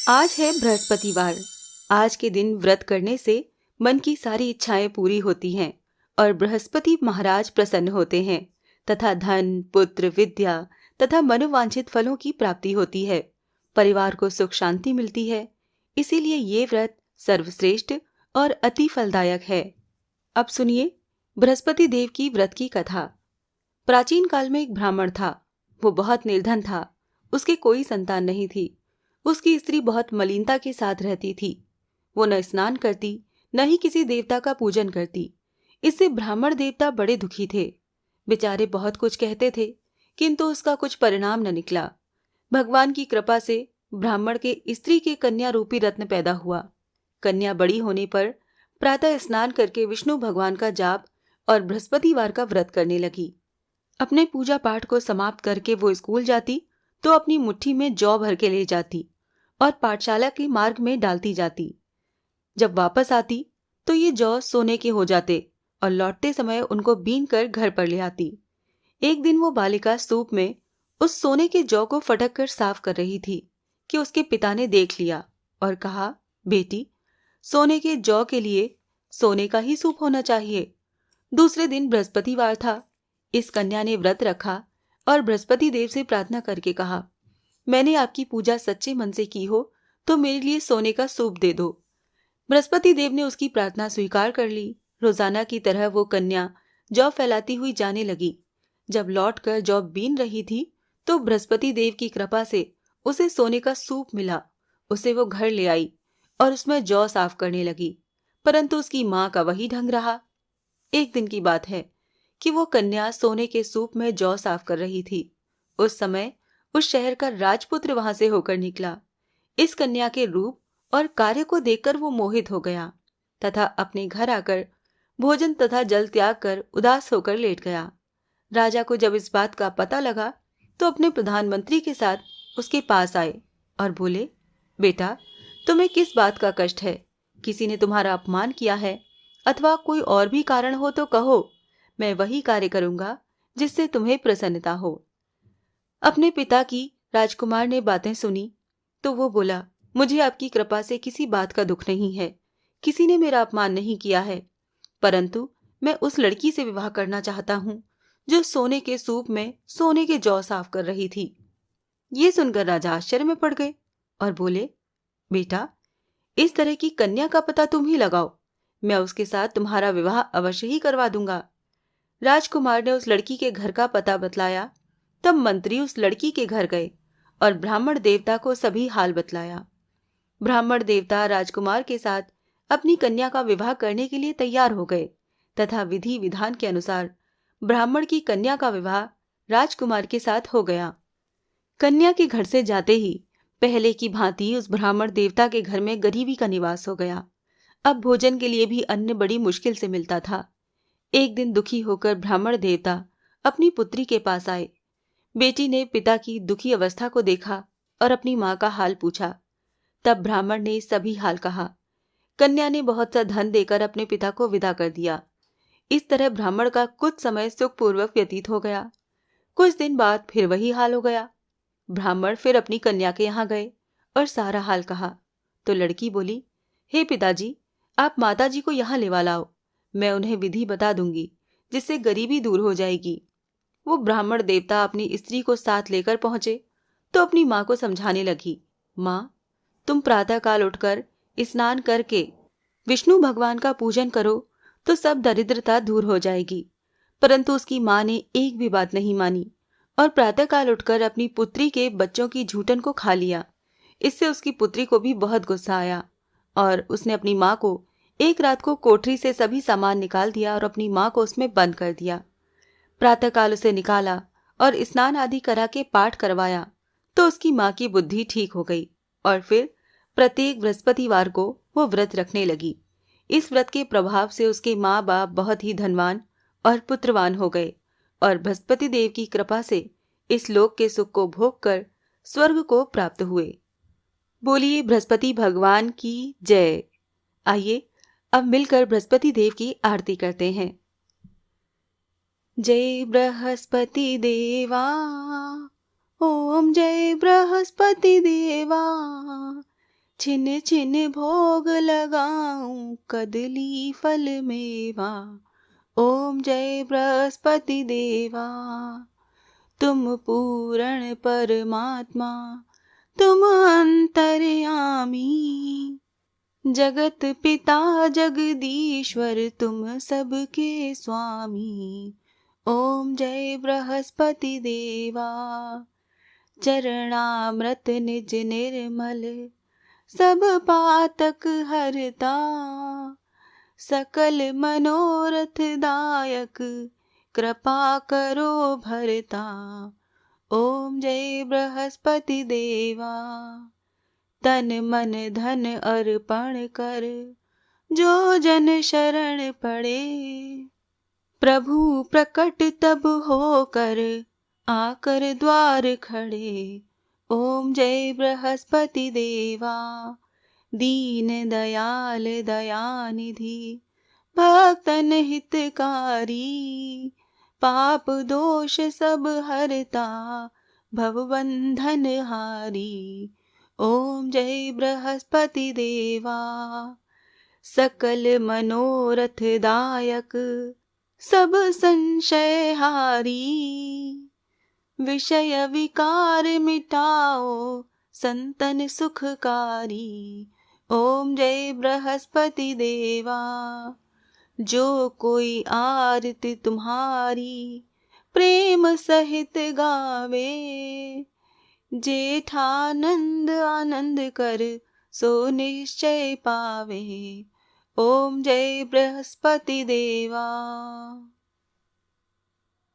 आज है बृहस्पतिवार। आज के दिन व्रत करने से मन की सारी इच्छाएं पूरी होती हैं और बृहस्पति महाराज प्रसन्न होते हैं तथा धन, पुत्र, विद्या तथा मनोवांछित फलों की प्राप्ति होती है। परिवार को सुख शांति मिलती है। इसीलिए ये व्रत सर्वश्रेष्ठ और अति फलदायक है। अब सुनिए बृहस्पति देव की व्रत की कथा। प्राचीन काल में एक ब्राह्मण था। वो बहुत निर्धन था। उसके कोई संतान नहीं थी। उसकी स्त्री बहुत मलिनता के साथ रहती थी। वो न स्नान करती, न ही किसी देवता का पूजन करती। इससे ब्राह्मण देवता बड़े दुखी थे। बेचारे बहुत कुछ कहते थे, किंतु उसका कुछ परिणाम न निकला। भगवान की कृपा से ब्राह्मण के स्त्री के कन्या रूपी रत्न पैदा हुआ। कन्या बड़ी होने पर प्रातः स्नान करके विष्णु भगवान का जाप और बृहस्पतिवार का व्रत करने लगी। अपने पूजा पाठ को समाप्त करके वो स्कूल जाती तो अपनी मुट्ठी में जौ भर के ले जाती और पाठशाला के मार्ग में डालती जाती। जब वापस आती तो ये जौ सोने के हो जाते और लौटते समय उनको बीन कर घर पर ले आती। एक दिन वो बालिका सूप में उस सोने के जौ को फटक कर साफ कर रही थी कि उसके पिता ने देख लिया और कहा, बेटी, सोने के जौ के लिए सोने का ही सूप होना चाहिए। दूसरे दिन बृहस्पतिवार था। इस कन्या ने व्रत रखा और बृहस्पति देव से प्रार्थना करके कहा, मैंने आपकी पूजा सच्चे मन से की हो तो मेरे लिए सोने का सूप दे दो। बृहस्पति देव ने उसकी प्रार्थना स्वीकार कर ली। रोजाना की तरह वो कन्या जौ फैलाती हुई जाने लगी। जब लौटकर जौ बीन रही थी तो बृहस्पति देव की कृपा से उसे सोने का सूप मिला। उसे वो घर ले आई और उसमें जौ साफ करने लगी, परंतु उसकी माँ का वही ढंग रहा। एक दिन की बात है कि वो कन्या सोने के सूप में जौ साफ कर रही थी। उस समय उस शहर का राजपुत्र वहां से होकर निकला। इस कन्या के रूप और कार्य को देखकर वो मोहित हो गया तथा अपने घर आकर भोजन तथा जल त्याग कर उदास होकर लेट गया। राजा को जब इस बात का पता लगा तो अपने प्रधानमंत्री के साथ उसके पास आए और बोले, बेटा, तुम्हें किस बात का कष्ट है? किसी ने तुम्हारा अपमान किया है अथवा कोई और भी कारण हो तो कहो, मैं वही कार्य करूंगा जिससे तुम्हें प्रसन्नता हो। अपने पिता की राजकुमार ने बातें सुनी तो वो बोला, मुझे आपकी कृपा से किसी बात का दुख नहीं है। किसी ने मेरा अपमान नहीं किया है, परंतु मैं उस लड़की से विवाह करना चाहता हूँ जो सोने के सूप में सोने के जौ साफ कर रही थी। ये सुनकर राजा आश्चर्य में पड़ गए और बोले, बेटा, इस तरह की कन्या का पता तुम ही लगाओ। मैं उसके साथ तुम्हारा विवाह अवश्य ही करवा दूंगा। राजकुमार ने उस लड़की के घर का पता बतलाया। तब मंत्री उस लड़की के घर गए और ब्राह्मण देवता को सभी हाल बतलाया। ब्राह्मण देवता राजकुमार के साथ अपनी कन्या का विवाह करने के लिए तैयार हो गए तथा विधि विधान के अनुसार ब्राह्मण की कन्या का विवाह राजकुमार के साथ हो गया। कन्या के घर से जाते ही पहले की भांति उस ब्राह्मण देवता के घर में गरीबी का निवास हो गया। अब भोजन के लिए भी अन्न बड़ी मुश्किल से मिलता था। एक दिन दुखी होकर ब्राह्मण देवता अपनी पुत्री के पास आए। बेटी ने पिता की दुखी अवस्था को देखा और अपनी माँ का हाल पूछा। तब ब्राह्मण ने सभी हाल कहा। कन्या ने बहुत सा धन देकर अपने पिता को विदा कर दिया। इस तरह ब्राह्मण का कुछ समय सुखपूर्वक व्यतीत हो गया। कुछ दिन बाद फिर वही हाल हो गया। ब्राह्मण फिर अपनी कन्या के यहाँ गए और सारा हाल कहा तो लड़की बोली, हे पिताजी, आप माताजी को यहाँ लेवा लाओ। मैं उन्हें विधि बता दूंगी जिससे गरीबी दूर हो जाएगी। वो ब्राह्मण देवता अपनी स्त्री को साथ लेकर पहुंचे तो अपनी माँ को समझाने लगी, माँ, तुम प्रातःकाल उठकर स्नान करके विष्णु भगवान का पूजन करो तो सब दरिद्रता दूर हो जाएगी। परंतु उसकी माँ ने एक भी बात नहीं मानी और प्रातःकाल उठकर अपनी पुत्री के बच्चों की झूठन को खा लिया। इससे उसकी पुत्री को भी बहुत गुस्सा आया और उसने अपनी माँ को एक रात को कोठरी से सभी सामान निकाल दिया और अपनी माँ को उसमें बंद कर दिया। प्रातःकाल उसे निकाला और स्नान आदि करा के पाठ करवाया तो उसकी माँ की बुद्धि ठीक हो गई और फिर प्रत्येक बृहस्पतिवार को वो व्रत रखने लगी। इस व्रत के प्रभाव से उसके माँ बाप बहुत ही धनवान और पुत्रवान हो गए और बृहस्पति देव की कृपा से इस लोक के सुख को भोग कर स्वर्ग को प्राप्त हुए। बोलिए बृहस्पति भगवान की जय। आइए अब मिलकर बृहस्पति देव की आरती करते हैं। जय बृहस्पति देवा, ओम जय बृहस्पति देवा, छिन छिन भोग लगाऊं कदली फल मेवा। ओम जय बृहस्पति देवा। तुम पूर्ण परमात्मा, तुम अंतर्यामी, जगत पिता जगदीश्वर, तुम सबके स्वामी। ओम जय बृहस्पति देवा। चरणामृत निज निर्मल, सब पातक हरता, सकल मनोरथ दायक, कृपा करो भरता। ओम जय बृहस्पति देवा। तन मन धन अर्पण कर, जो जन शरण पड़े, प्रभु प्रकट तब होकर, आकर द्वार खड़े। ओम जय बृहस्पति देवा। दीन दयाल दयानिधि, भक्तन हितकारी, पाप दोष सब हरता, भवबंधन हारी। ओम जय बृहस्पति देवा। सकल मनोरथ दायक, सब संशय हारी, विषय विकार मिटाओ, संतन सुखकारी। ओम जय बृहस्पति देवा। जो कोई आरती तुम्हारी, प्रेम सहित गावे, जेठानंद आनंद कर, सो निश्चय पावे। ओम जय बृहस्पति देवा।